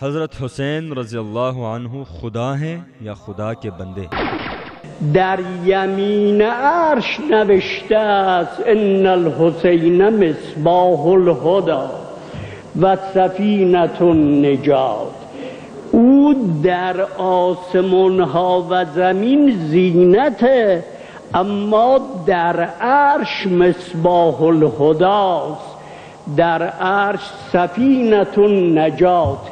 हज़रत हुसैन रज़ियल्लाहु अन्हु खुदा हैं या खुदा के बंदे? در یمین عرش نوشته است ان الحسین مصباح الهدی و سفینة النجات. او در آسمان ها و زمین زینته، اما در عرش مصباح الهدی، در عرش سفینة النجات.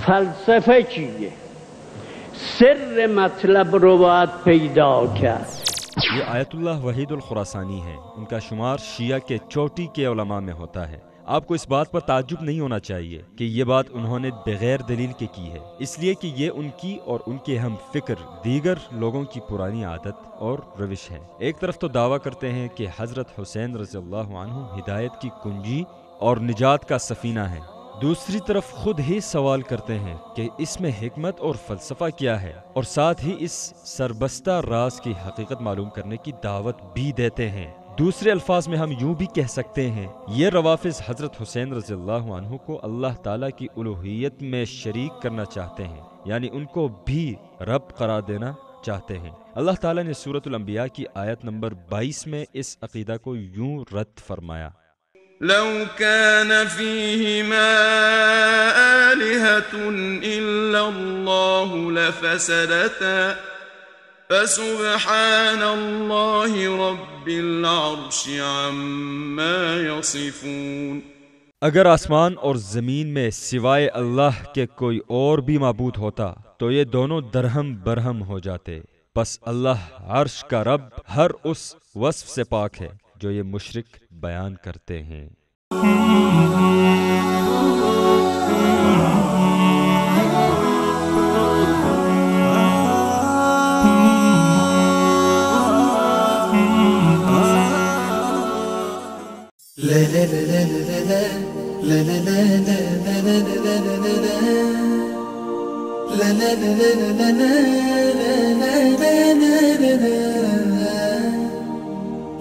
فلسفه چیه؟ سر مطلب رو باید پیدا کرد. ये आयतुल्लाह वहीदुल खुरासानी हैं। उनका शुमार शिया के चोटी के उलमा में होता है। आपको इस बात पर ताज्जुब नहीं होना चाहिए कि ये बात उन्होंने बगैर दलील के की है, इसलिए कि ये उनकी और उनके हम फिक्र दीगर लोगों की पुरानी आदत और रविश है। एक तरफ तो दावा करते हैं कि हज़रत हुसैन रज़ियल्लाहु अन्हु हिदायत की कुंजी और निजात का सफीना है, दूसरी तरफ खुद ही सवाल करते हैं कि इसमें हिकमत और फलसफा क्या है, और साथ ही इस सरबस्ता राज की हकीकत मालूम करने की दावत भी देते हैं। दूसरे अल्फाज में हम यूं भी कह सकते हैं, ये रवाफिज हज़रत हुसैन रज़ियल्लाहु अन्हु को अल्लाह ताला की उलूहियत में शरीक करना चाहते हैं, यानी उनको भी रब करार देना चाहते हैं। अल्लाह ताला ने सूरतुल अंबिया की आयत नंबर 22 में इस अकीदा को यूं रद्द फरमाया, लौ कान फीहिमा आलिहतुन इल्लल्लाहु लफसदता फसुब्हानल्लाहि रब्बिल अर्शि अम्मा यसिफून। अगर आसमान और जमीन में सिवाय अल्लाह के कोई और भी माबूद होता तो ये दोनों दरहम बरहम हो जाते। बस अल्लाह अर्श का रब हर उस वस्फ से पाक है जो ये मुशरिक बयान करते हैं।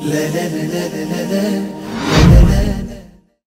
la la la la la la